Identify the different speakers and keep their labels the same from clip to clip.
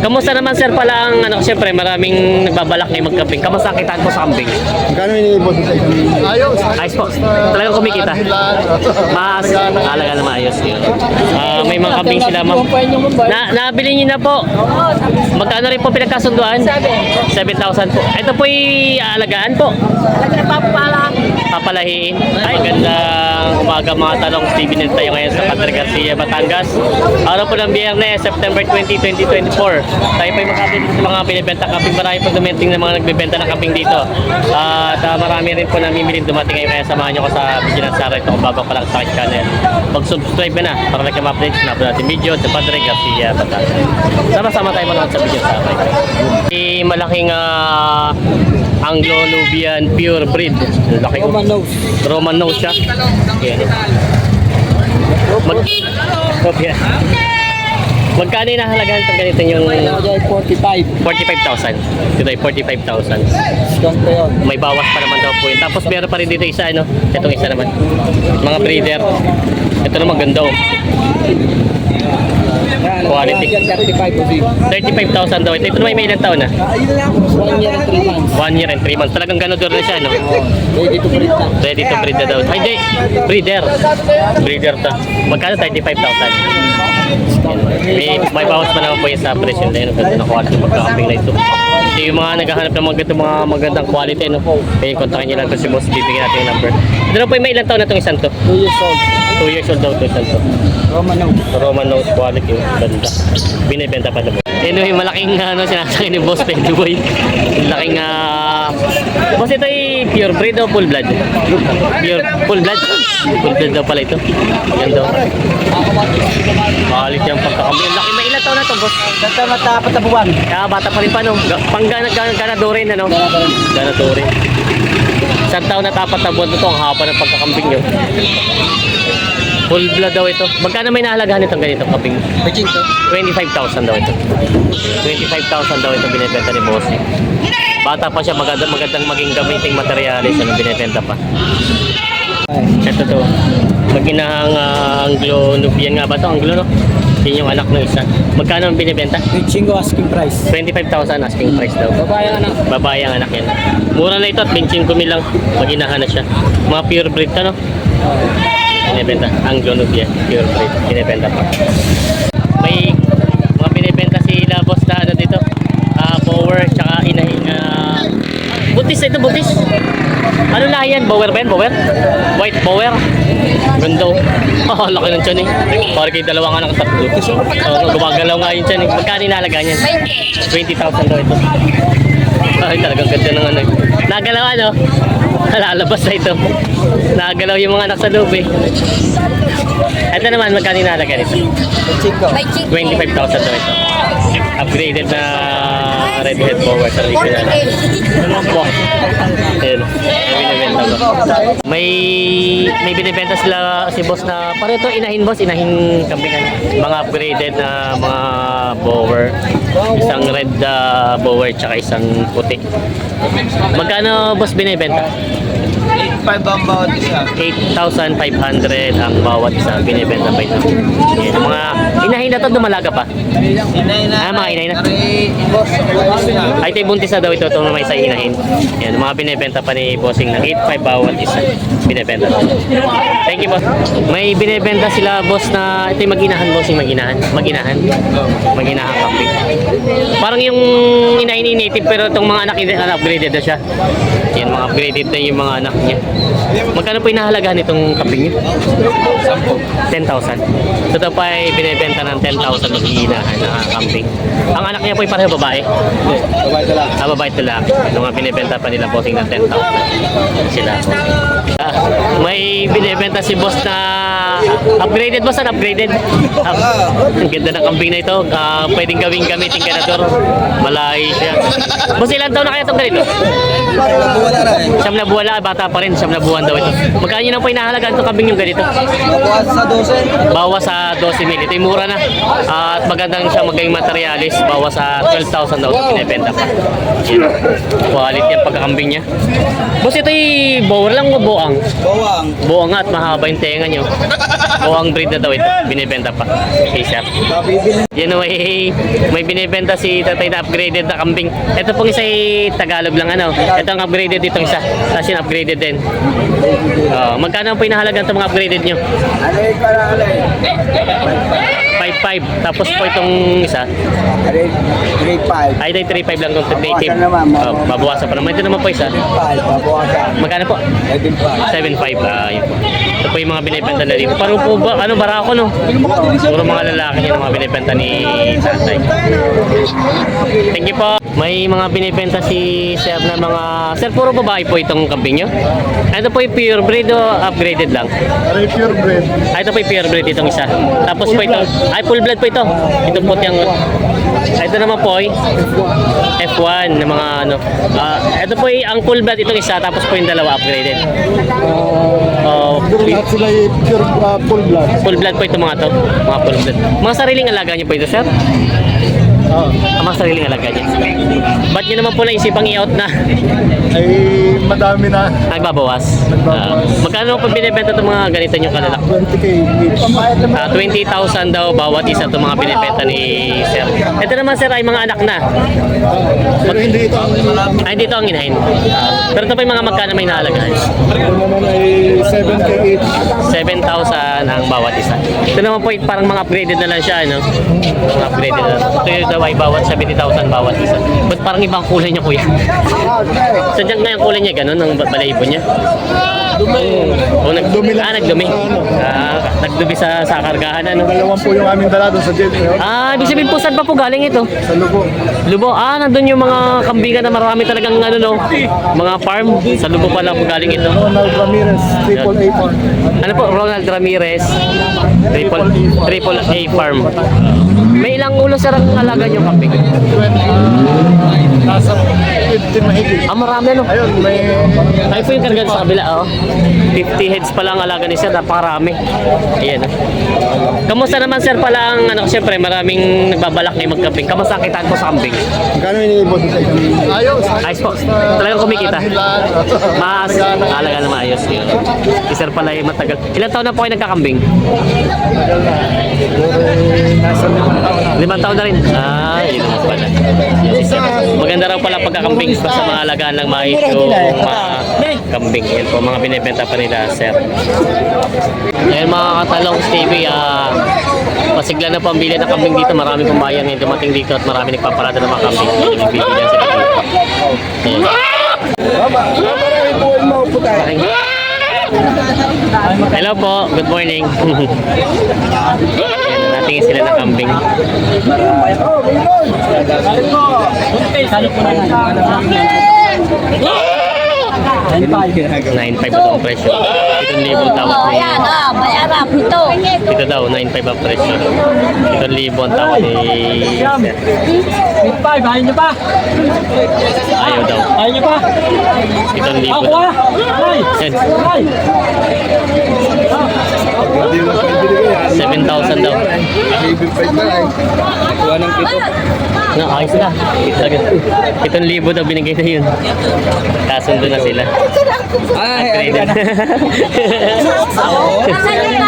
Speaker 1: Kamusta naman sir pala ang ano, siyempre maraming nagbabalak ngayon magkambing. Kamusta ang kitaan po sa kambing?
Speaker 2: Magkano iniibot sa isang
Speaker 3: Ayos.
Speaker 1: Ayos po. Talagang kumikita. Mas alaga na maayos yun. May mga kambing sila ma'am. Nabili niyo na po. Magkano rin po pinagkasunduan? 7,000 po. Ito po aalagaan po. Papalahiin. Ay, gandang umaga mga talong. Steven tayo ngayon sa Padre Garcia, Batangas. Araw po ng Biyernes, September 20, 2024. Tayo po yung makabili sa mga binibenta kambing. Marami po dumating na mga nagbibenta ng kambing dito. At marami rin po namimili dumating ngayon. Kaya samahan nyo ko sa Vigilant Sara. Ito kung bago pa lang sa aking channel. Mag-subscribe na para like ma-update na po natin video sa Padre Garcia, Batangas. Sama-sama tayo manood sa Vigilant Sara. Malaking Anglo-Nubian pure breed. Laki ko. Roman nose siya. Yan. Magkano yung nahalagahan itong ganito yung 45,000. Dito ay 45,000. May bawas pa naman daw po yun. Tapos meron pa rin dito isa, ano? Itong isa naman. Mga breeder. Ito naman ganda oh. Quality. 35,000 daw. Ito naman may ilang taon na?
Speaker 3: 1 year and 3 months.
Speaker 1: 1 year and 3 months. Talagang ganador na siya, no?
Speaker 3: Ready to breed na.
Speaker 1: Ready to breed na daw. Ay, hindi. Breeder. Breeder to. Magkano 35,000? May bawas pa naman po yung sa presyo na yun. Ganda na quality pagkakambing na ito. So yung mga naghahanap ng mga magandang quality, no? Kaya kontakin nyo lang ito si boss. Bibigyan natin yung number. Ito na po yung may ilang taon na itong isang to?
Speaker 3: 2 years old.
Speaker 1: 2 years old daw ito isang to. Roman nose quality. Ganda. Binibenta pa na po. Anyway, malaking sinasakay ni Boss Penny Boy. Malaking Boss, ito ay pure breed o full blood? Pure full blood? Full blood daw pala ito. Yan daw. Mahalit yung pagkakambing. Laki, may ilang taon na ito, Boss?
Speaker 3: Basta matapat na buwan.
Speaker 1: Bata pa rin pa, no? Ganadore na, no? Ganadore. Isang taon na tapat na buwan ito. Ang haba ng pagkakambing nyo. Full blood daw ito. Magkano may nahalagahan itong ganitong kambing? 25,000 daw ito. 25,000 daw ito binibenta ni Boss. Bata pa siya, magandang maging gamiting materialis. Ano binibenta pa? Ito to. Maginahang Anglo-Nubian nga ba ito? Anglo, no? Yun yung anak ng isa. Magkano ang binibenta?
Speaker 3: Chingo asking price.
Speaker 1: 25,000 asking price daw.
Speaker 3: Babae ang anak.
Speaker 1: Babae ang anak yan. Mura na ito at 25 lang. Maginahan na siya. Mga pure breed to, no? Binibenta. Anglo-Nubian pure breed. Binibenta pa. May mga binibenta sila boss na ano dito. Bower tsaka inahing butis ito, butis. Ano na yan? Bower ba yan? Bower? White bower? Ganda. Laki ng tiyan eh. Parang kayo dalawang anak at tatlo. Gumagalaw nga yung tiyan eh. Magkano inalaga niyan? 20,000 daw ito. Ay, talagang ganda ng ano. Nagalaw ano? Lalabas na ito. Nagalaw yung mga anak sa loob eh. Ito naman, magkano inalaga nito? 25,000 daw ito. Upgraded na red head bower sa original. Ayun. May binibenta sila si boss na pareto inahin boss, inahin kambingan. Mga upgraded na mga bower. Isang red bower tsaka isang puti. Magkano boss binibenta?
Speaker 3: 8,500 ang bawat isa.
Speaker 1: 8,500 ang bawat isa. Binibenta pa ito. Yan. Mga inahin na ito, dumalaga pa.
Speaker 3: Inay na.
Speaker 1: Mga inahin na.
Speaker 3: Boss,
Speaker 1: Ay, ito buntis na daw ito. Ito may isa inahin. Yan. Mga binibenta pa ni Bossing ng 8,500 bawat isa. Binibenta. Thank you, boss. May binibenta sila, boss, na ito yung mag-inahan, Bossing. Mag-inahan. Mag-inahan kambing. Parang yung inahin ni native, pero itong mga anak upgraded na siya. Yan, mga upgraded na yung mga anak niya. Magkano po inahalagahan itong kambing niyo? 10,000. So ito pa ay binibenta ng 10,000 mag-iinahan na kambing. Ang anak niya po ay pareho babae?
Speaker 3: Babae ito lang.
Speaker 1: Babae ito lang. Yung mga binibenta pa nila Bossing ng 10,000. Sila. May binibenta si boss na upgraded boss, upgraded. Ang ganda ng kambing na ito. Pwedeng gamitin ganador. Malayo siya. Boss, ilan taon na kaya itong ganito? Siyam na buwan lang, bata pa rin, siyam na buwan daw ito. Magkano yun ang po inahalagaan itong kambing yung ganito?
Speaker 3: Bawas sa 12.
Speaker 1: Bawas sa 12 mil. Ito yung mura na. At magandang siya maging materialis. Bawas sa 12,000 daw ito pinibenta pa. Yan. Quality ang pagkakambing niya. Boss, ito yung bower lang o boa? Buwang.
Speaker 3: Bawang.
Speaker 1: Buwang nga at mahaba yung tenga nyo. Buwang breed na daw ito. Binibenta pa. Okay, sir.
Speaker 3: Mabibili.
Speaker 1: Yan o, may binibenta si tatay na upgraded na kambing. Ito pong isa ay Tagalog lang ano. Ito ang upgraded itong isa. Tapos yung upgraded din. Magkano po inahalaga itong mga upgraded nyo?
Speaker 3: Alay ka na alay.
Speaker 1: 5.5. Tapos po itong isa.
Speaker 3: Alay, 3.5.
Speaker 1: Ay, 3.5 lang itong native.
Speaker 3: Babawasan naman,
Speaker 1: Babawasan pa naman. Ito naman po isa.
Speaker 3: 5, babawasan.
Speaker 1: Magkano po?
Speaker 3: 7.5.
Speaker 1: 7.5. Yun po. Ito po yung mga binibenta na dito. Parang po ba, barako no? Siguro mga lalaki yung mga binibenta ni tatay. Thank you po. May mga binibenta si sir na mga... Sir, puro babae po itong kambing nyo? Ito po yung pure breed o upgraded lang?
Speaker 2: Aray pure breed.
Speaker 1: Ito po yung pure breed itong isa. Tapos po ito... Ay, full blood po ito. Ito po yung... Ito naman po ay F1 na mga ano. Ito po yung ang full blood itong isa. Tapos po yung dalawa upgraded.
Speaker 2: Lahat sila ay pure full blood.
Speaker 1: Full blood po ito mga to. Mga full blood. Mga sariling alaga niyo po ito, sir? Ang mga sariling alaga niyo. Ba't niyo naman po naisipang i-out na?
Speaker 2: Ay madami na.
Speaker 1: Nagbabawas. Magkano po binibenta itong mga ganito niyong kalalak?
Speaker 2: 20k each.
Speaker 1: 20,000 daw bawat isa itong mga binibenta ni sir. Ito naman sir ay mga anak na.
Speaker 2: Pero hindi ito ang
Speaker 1: Ay, dito ang inahin. Pero ito pa yung mga magkano may nahalagaan.
Speaker 2: ito naman ay 7k each.
Speaker 1: 7,000 ang bawat isa. Ito naman po parang mga upgraded na lang siya, ano? Mga upgraded na. Ito yung daw ay bawat 70,000 bawat isa. Ba't parang ibang kulay niya, kuya? Sadyang nga yung kulay niya, ganun, ang balahibo niya. O,
Speaker 2: Nagdumi lang.
Speaker 1: nagdumi. Nagdumi sa kargahan, ano?
Speaker 2: Dalawan po yung aming dala doon sa jet.
Speaker 1: Ibig sabihin po, saan pa po galing ito?
Speaker 2: Sa Lubo.
Speaker 1: Lubo, nandun yung mga kambingan na marami talagang ano, no? Mga farm. Sa Lubo pala po galing ito.
Speaker 2: Ronald Ramirez, triple A farm.
Speaker 1: Ano po, Ronald Ramirez, triple A farm. May ilang ulo sir ang alaga yung kambing?
Speaker 2: Nasa 15 mahigit.
Speaker 1: Marami ano?
Speaker 2: Ayun, may...
Speaker 1: Ay po yung karga sa kabila, 50 heads pala ang alaga ni sir, napakarami. Ayan. Kamusta naman sir pala ang, siyempre maraming nagbabalak na magkambing. Kamusta ang kitaan po sa kambing?
Speaker 3: Magkano inibot sa
Speaker 2: Ayos.
Speaker 1: Ayos po. Talagang kumikita. Mas alaga na maayos yun. Si sir pala yung matagal. Ilang taon na po kayo nagkakambing?
Speaker 2: Nasa 5 taon na.
Speaker 1: 5 taon na rin. Yun naman pala. Si sir. Maganda raw pala pagkakambing. Basta mga alagaan lang maayos yung mga kambing. Yan po, mga binibenta pa nila, sir. Ayan mga katalong TV, pasigla na po ang bili ng kambing dito. Marami pong bayan ngayon dumating dito at marami nagpaparada ng mga kambing. Bibili yan sila dito. Ayan. Okay. Hello po, good morning. Ayan, natingin sila ng kambing. 9.5 ito ang presyo. 7,000 tawad ni...
Speaker 4: Bayarap ito.
Speaker 1: Ito daw, 9.5 ang presyo. 7,000 ang tawad ni...
Speaker 5: Ayaw nyo pa?
Speaker 1: Ayaw daw.
Speaker 5: Ayaw nyo pa?
Speaker 1: 7,000
Speaker 5: Ako
Speaker 1: daw.
Speaker 5: ah! Ay!
Speaker 1: Yan,
Speaker 5: Ay!
Speaker 1: 7,000 daw.
Speaker 3: Kuha ng pito.
Speaker 1: Ayos na. 7,000 daw binigay na yun. Kasundo na sila.
Speaker 3: Ay,
Speaker 1: Upgraded.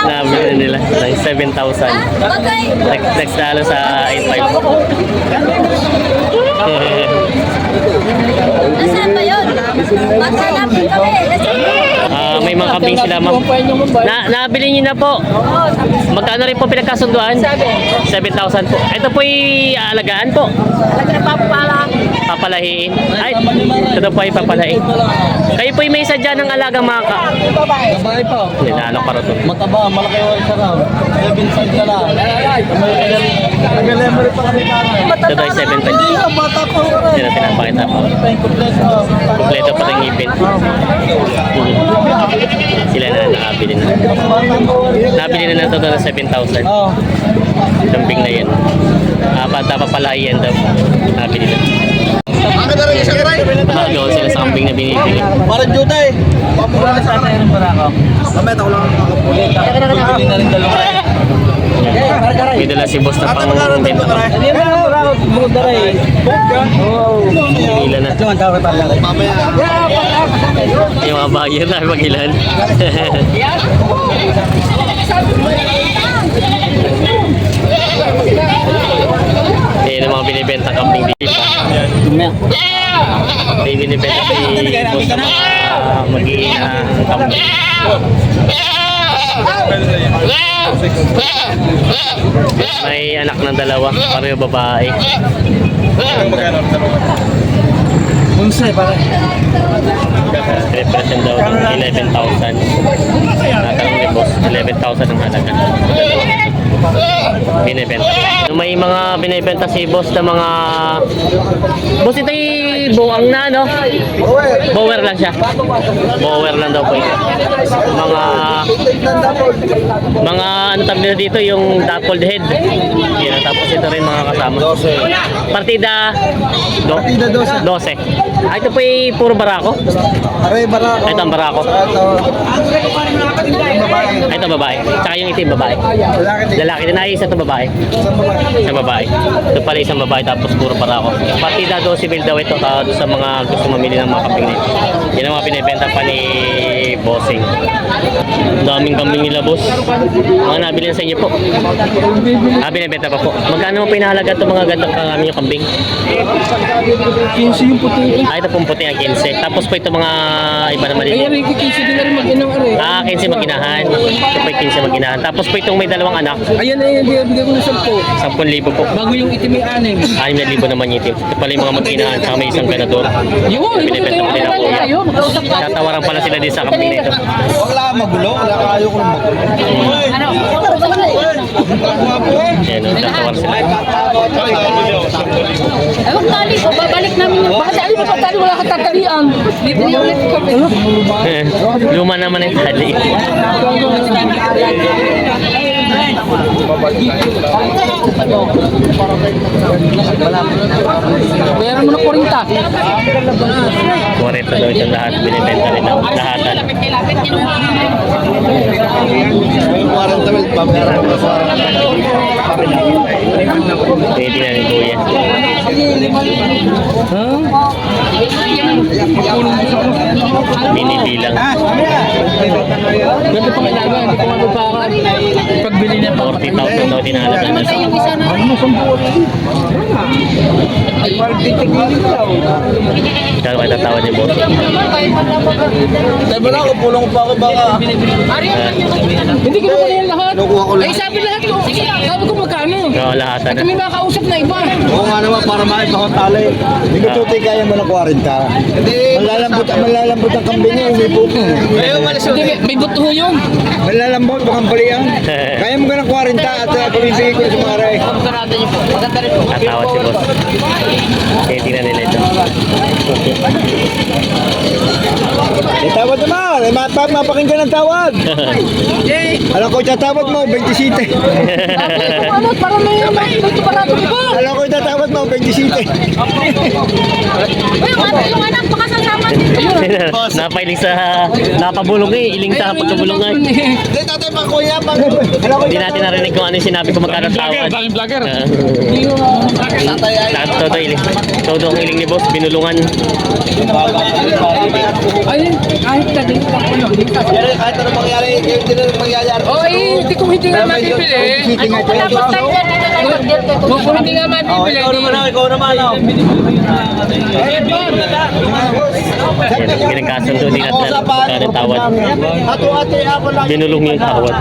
Speaker 1: Nabili na nila. 7,000. Nagtalo sa 8,500.
Speaker 4: Nasaan ba yun? Maghanapin kami.
Speaker 1: May mga kambing sila, ma'am. Nabili niyo na po. Magkano rin po pinagkasunduan? 7,000 po. Ito po yung alagaan po. Papalahiin. Ay, ito po yung papalahiin. Kayo po yung may sadya ng alagang mga ka.
Speaker 3: babae pa.
Speaker 1: Nilalak para to.
Speaker 3: Mataba, malaki yung isa raw. 7 ka lang. Nag-lemery pa kami para.
Speaker 1: Ito daw yung 7,500.
Speaker 3: Bata pa ko rin.
Speaker 1: Hindi na pinapakita po. Kompleto pa yung ngipin. Sila na nakabili na. Nabili na ito ng 7,000. Dumping na yun. Papalahiyan daw. Nabili na. Nakagawa sila sa kambing na binibili.
Speaker 3: Parang juta eh. Pamura na sa akin ng barako. Mamaya ako lang nakapulit. Bibili na rin dalawa.
Speaker 1: May dala si boss na pang benta.
Speaker 3: Hindi mo na barako. Bukod na rin.
Speaker 1: Ilan na. Yung mga buyer na mag-ilan. Ayan ang mga binibenta kambing dito. May binibenta si boss na mga mag-iina kambing. May anak ng dalawa, pareho babae.
Speaker 3: Unsay pare.
Speaker 1: Represent daw ng 11,000. Natanong ni boss, 11,000 ang halaga. Binibenta. May mga binibenta si boss na mga... Boss, ito yung buwang na, no? Bower lang siya. Bower lang daw po yun. Mga ano tawag nila dito, yung dappled head. Yan, tapos ito rin mga kasama. Partida 12. Ito po yung puro barako.
Speaker 2: Aray, barako.
Speaker 1: Ito ang barako. Ito babae. Tsaka yung itim babae. Lalaki din. Ay, isa ito babae. Isang babae. Ito pala isang babae tapos puro barako. Partida 12 mil daw ito sa mga gusto mamili ng mga kambing nito. Yan ang mga pinibenta pa ni Bossing. Ang daming kambing nila, boss. Mga nabilin sa inyo po. Binibenta pa po. Magkano mo pinahalaga itong mga gandang kami yung kambing?
Speaker 3: 15 yung puti.
Speaker 1: Ito pong puti ang 15. Tapos po ito mga iba na
Speaker 3: Ay,
Speaker 1: maliliit.
Speaker 3: 15 din na rin mag-inang are.
Speaker 1: 15 maginahan. Ito po yung 15 maginahan. Tapos po itong may dalawang anak.
Speaker 3: Ayan ay bigay ko ng 10.
Speaker 1: 10,000 po.
Speaker 3: Bago yung itim ay 6.
Speaker 1: 6,000 naman yung itim. Ito pala yung mga maginahan. Saka may isang ganador.
Speaker 3: Yun,
Speaker 1: Binibenta po nila po. Tatawaran pala sila din sa kambing nito.
Speaker 2: Wala magulo. Wala kayo ko ng magulo.
Speaker 1: Yan, tatawar sila.
Speaker 4: Ewan tali ko, babalik namin yung...
Speaker 3: Bakit ali mo patali wala ka tatalian? Dito yung ulit kami.
Speaker 1: Luma naman ang tali.
Speaker 3: Bayaran mo na 40.
Speaker 1: 40 daw itong lahat. Binibenta nila. Lahatan.
Speaker 2: 40 mil, pameran ko sa...
Speaker 1: Pwede na ni Kuya. Binibilang.
Speaker 3: Ganito pa kailangan, hindi ko mababaka. Pagbili niya pa.
Speaker 1: 40,000 daw tinahalaga na siya. Kaya kayo tatawad ni boss.
Speaker 2: Sabi na ako, pulong pa ako baka.
Speaker 3: Hindi ko pa yan lahat.
Speaker 2: Nakuha ko lang.
Speaker 3: Ay, sabi lahat ko. Sabi ko magkano.
Speaker 1: Oo, lahatan na.
Speaker 3: Kami makausap na iba.
Speaker 2: Oo nga naman, para maipakot tali. Hindi ko tuti kaya mo na 40. Malalambot ang kambing niya, hindi po.
Speaker 3: Hindi, may buto yun.
Speaker 2: Malalambot, baka balian. Kaya mo ka ng 40 at pumibigay ko sa mga ray.
Speaker 1: Tatawad si boss. Kaya tingnan nila ito.
Speaker 2: Tawad naman, mapakinggan ng tawad. Alam ko, tatawad mo, 27.
Speaker 3: Ano, parang may ito parado iba.
Speaker 2: Alam ko, tatawad mo, 27.
Speaker 4: Yung anak, baka sasama
Speaker 1: Napailing sa... Napabulong eh. Iling sa pagkabulungan.
Speaker 2: Hindi, tatay pa kuya.
Speaker 1: Hindi natin narinig kung ano yung sinabi ko magkano tawad.
Speaker 3: Vlogger.
Speaker 1: Todo iling. Todo ang iling ni boss. Binulungan.
Speaker 3: Ayun, kahit ka din.
Speaker 2: Kahit ano mangyari, hindi na mangyayari.
Speaker 3: Oh, hindi ko hindi nga mabibili.
Speaker 4: Tapos tayo dyan,
Speaker 3: Kung hindi nga mabibili.
Speaker 2: Ikaw naman.
Speaker 1: Yan. Ginagkasundo din natin. Magkano tawad.
Speaker 2: Ate, ako lang.
Speaker 1: Binulong yung tawad.